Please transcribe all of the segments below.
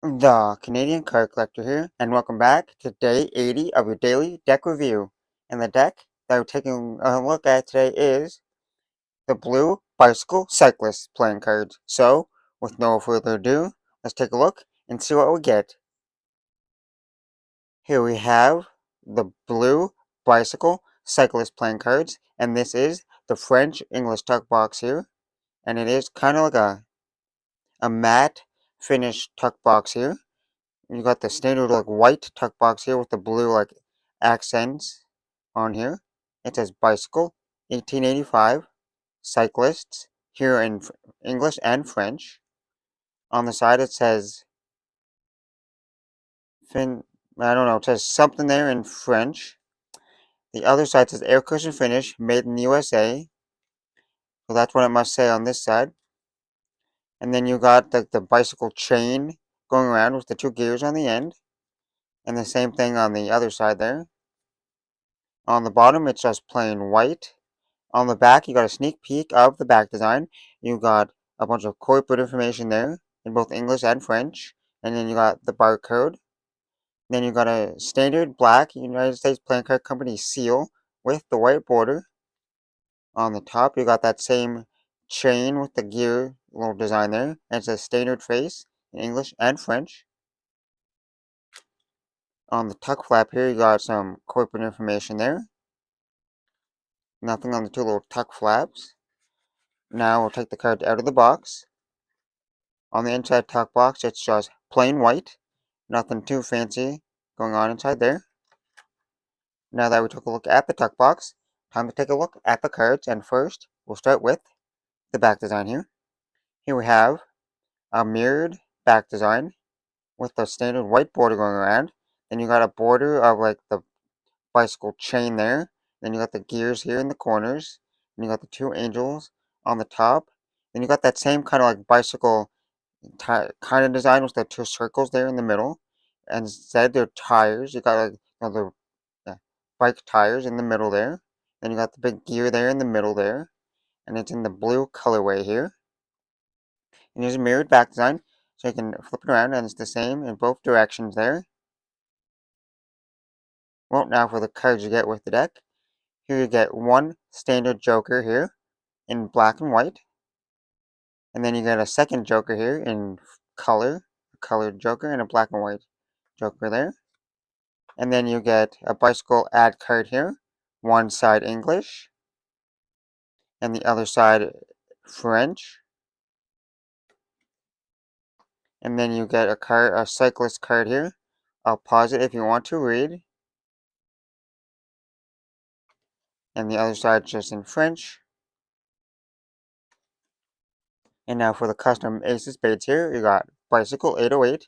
The Canadian Card Collector here, and welcome back to day 80 of your daily deck review. And the deck that we're taking a look at today is the blue Bicycle Cyclist playing cards. So, with no further ado, let's take a look and see what we get. Here we have the blue Bicycle Cyclist playing cards, and this is the French English tuck box here, and it is kind of like a matte finish tuck box here. You got the standard like white tuck box here with the blue like accents on here. It says Bicycle 1885 Cyclists here in English and French. On the side it says I don't know, it says something there in French. The other side says air cushion finish made in the USA. So that's what it must say on this side. And then you got the bicycle chain going around with the two gears on the end. And the same thing on the other side there. On the bottom, it's just plain white. On the back, you got a sneak peek of the back design. You got a bunch of corporate information there in both English and French. And then you got the barcode. Then you got a standard black United States Playing Card Company seal with the white border. On the top, you got that same chain with the gear little design there. And it's a standard face in English and French. On the tuck flap here, you got some corporate information there. Nothing on the two little tuck flaps. Now we'll take the card out of the box. On the inside tuck box, it's just plain white. Nothing too fancy going on inside there. Now that we took a look at the tuck box, time to take a look at the cards. And first, we'll start with the back design here. Here we have a mirrored back design with the standard white border going around. Then you got a border of like the bicycle chain there. Then you got the gears here in the corners. And you got the two angels on the top. Then you got that same kind of like bicycle kind of design with the two circles there in the middle. And instead they're tires. You got like the bike tires in the middle there. Then you got the big gear there in the middle there. And it's in the blue colorway here. And here's a mirrored back design. So you can flip it around and it's the same in both directions there. Well, now for the cards you get with the deck. Here you get one standard Joker here in black and white. And then you get a second Joker here in color, a colored Joker, and a black and white Joker there. And then you get a bicycle ad card here, one side English, and the other side French. And then you get a cyclist card here. I'll pause it if you want to read. And the other side just in French. And now for the custom ace of spades here, you got bicycle 808.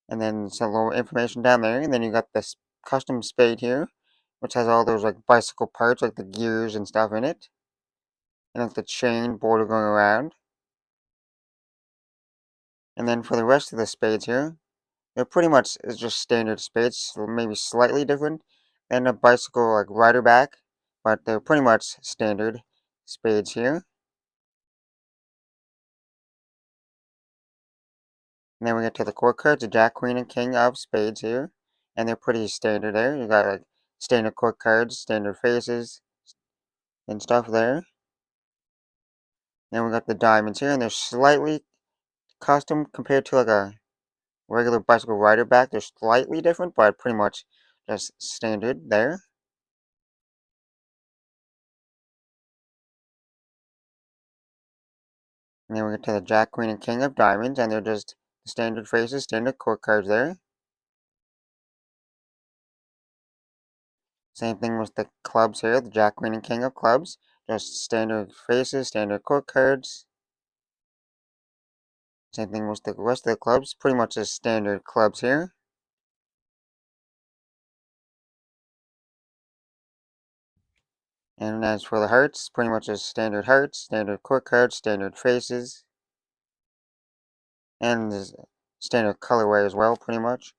And then some little information down there. And then you got this custom spade here, which has all those like bicycle parts, like the gears and stuff in it. And like the chain border going around. And then for the rest of the spades here, they're pretty much just standard spades, so maybe slightly different than a bicycle like rider back, but they're pretty much standard spades here. And then we get to the court cards, the Jack, Queen, and King of spades here. And they're pretty standard there. You got like standard court cards, standard faces, and stuff there. Then we got the diamonds here, and they're slightly custom compared to like a regular bicycle rider back. They're slightly different, but pretty much just standard there. And then we get to the Jack, Queen, and King of diamonds, and they're just standard faces, standard court cards there. Same thing with the clubs here, the Jack, Queen, and King of clubs. Just standard faces, standard court cards. Same thing with the rest of the clubs, pretty much just standard clubs here. And as for the hearts, pretty much just standard hearts, standard court cards, standard faces. And standard colorway as well, pretty much.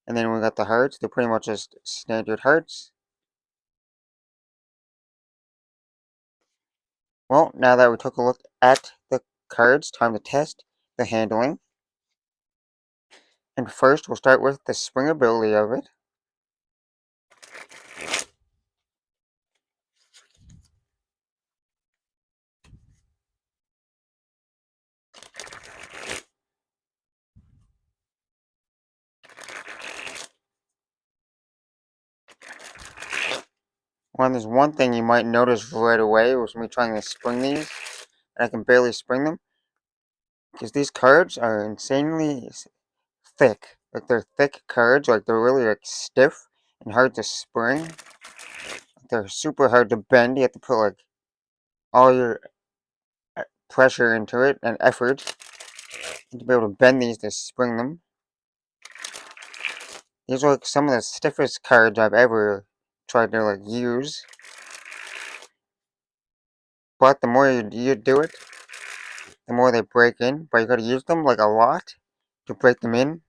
And then we got the hearts, they're pretty much just standard hearts. Well, now that we took a look at the cards, time to test the handling. And first, we'll start with the springability of it. Well, there's one thing you might notice right away was me trying to spring these, and I can barely spring them, because these cards are insanely thick. Like, they're thick cards, like they're really like stiff and hard to spring. They're super hard to bend. You have to put like all your pressure into it and effort to be able to bend these to spring them. These are like some of the stiffest cards I've ever tried to like use. But the more you do it, the more they break in. But you gotta use them like a lot to break them in.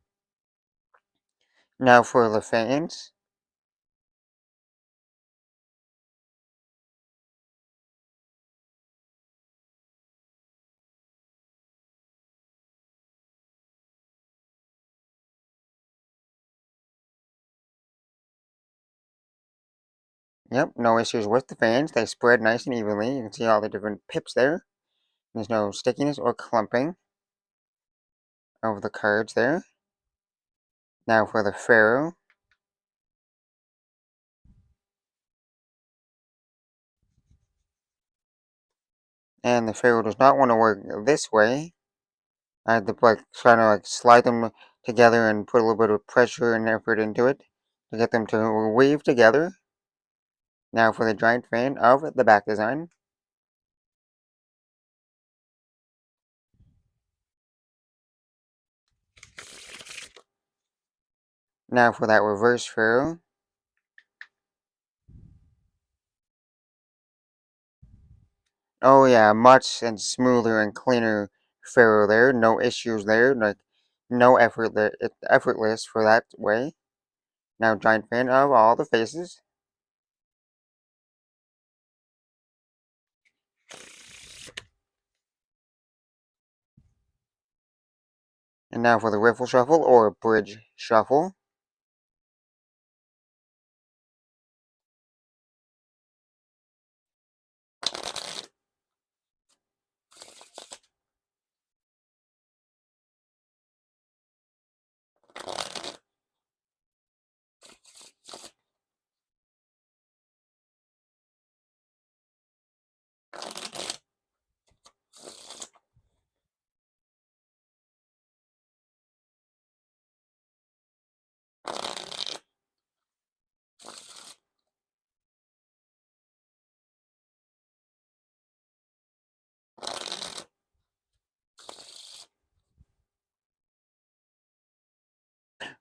Now for the fans. Yep, no issues with the fans. They spread nice and evenly. You can see all the different pips there. There's no stickiness or clumping of the cards there. Now for the Pharaoh. And the Pharaoh does not want to work this way. I had to like try to like slide them together and put a little bit of pressure and effort into it to get them to weave together. Now for the giant fan of the back design. Now for that reverse Pharaoh. Oh yeah, much and smoother and cleaner Pharaoh there. No issues there. Like no effort there. It's effortless for that way. Now giant fan of all the faces. And now for the riffle shuffle or bridge shuffle.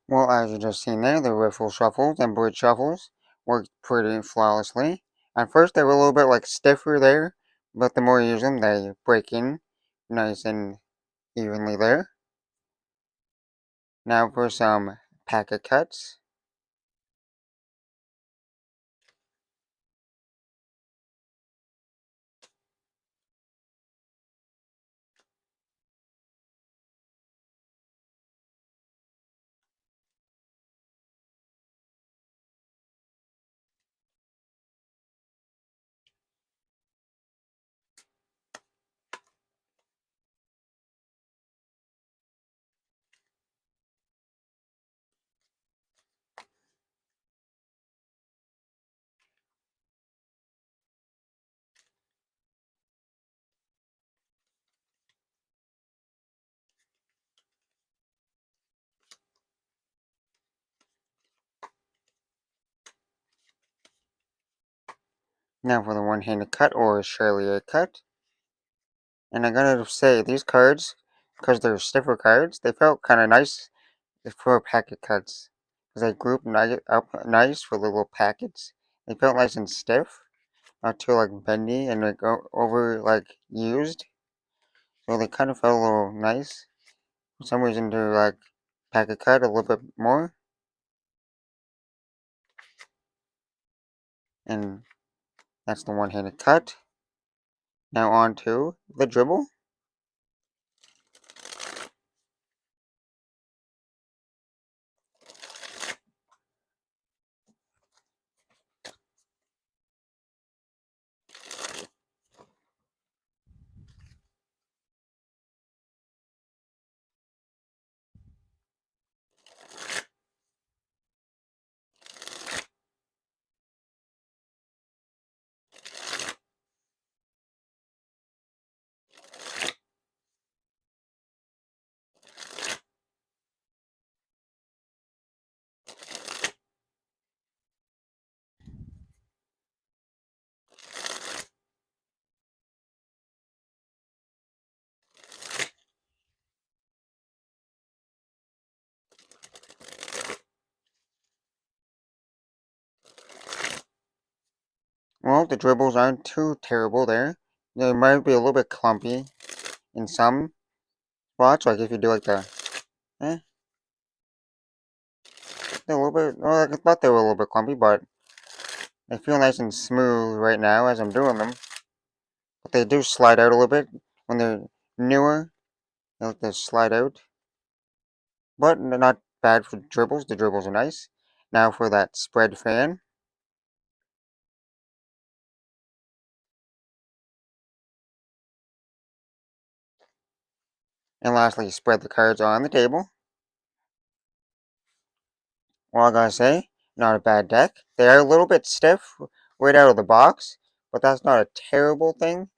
Well, as you just seen there, the riffle shuffles and bridge shuffles worked pretty flawlessly. At first, they were a little bit like stiffer there, but the more you use them, they break in nice and evenly there. Now for some packet cuts. Now for the one-handed cut or Charlier cut. And I gotta say, these cards, because they're stiffer cards, they felt kind of nice for packet cuts. Because they grouped up nice for little packets. They felt nice and stiff, not too like bendy and like over like used. So they kind of felt a little nice. For some reason to like packet cut a little bit more. And that's the one-handed cut. Now on to the dribble. the dribbles aren't too terrible there. They might be a little bit clumpy in some spots, like if you do like the, they're a little bit, well, I thought they were a little bit clumpy, but they feel nice and smooth right now as I'm doing them. But they do slide out a little bit when they're newer. They like to slide out. But they're not bad for dribbles. The dribbles are nice. Now for that spread fan. And lastly, spread the cards on the table. Well, I gotta say, not a bad deck. They are a little bit stiff right out of the box, but that's not a terrible thing.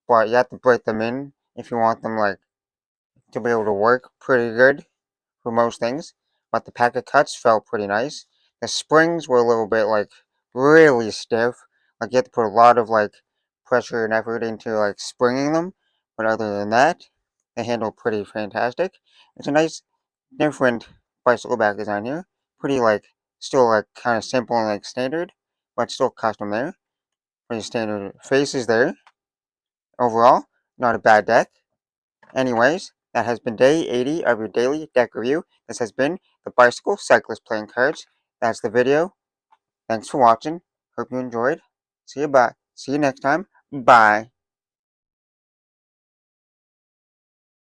But you have to break them in if you want them like to be able to work pretty good for most things. But the packet cuts felt pretty nice. The springs were a little bit like really stiff. Like you have to put a lot of like pressure and effort into like springing them. But other than that, they handle pretty fantastic. It's a nice different bicycle back design here. Pretty like still like kind of simple and like standard, but still custom there. Pretty standard faces there. Overall, not a bad deck. Anyways, that has been day 80 of your daily deck review. This has been the Bicycle Cyclist playing cards. That's the video. Thanks for watching. Hope you enjoyed. See you next time. Bye.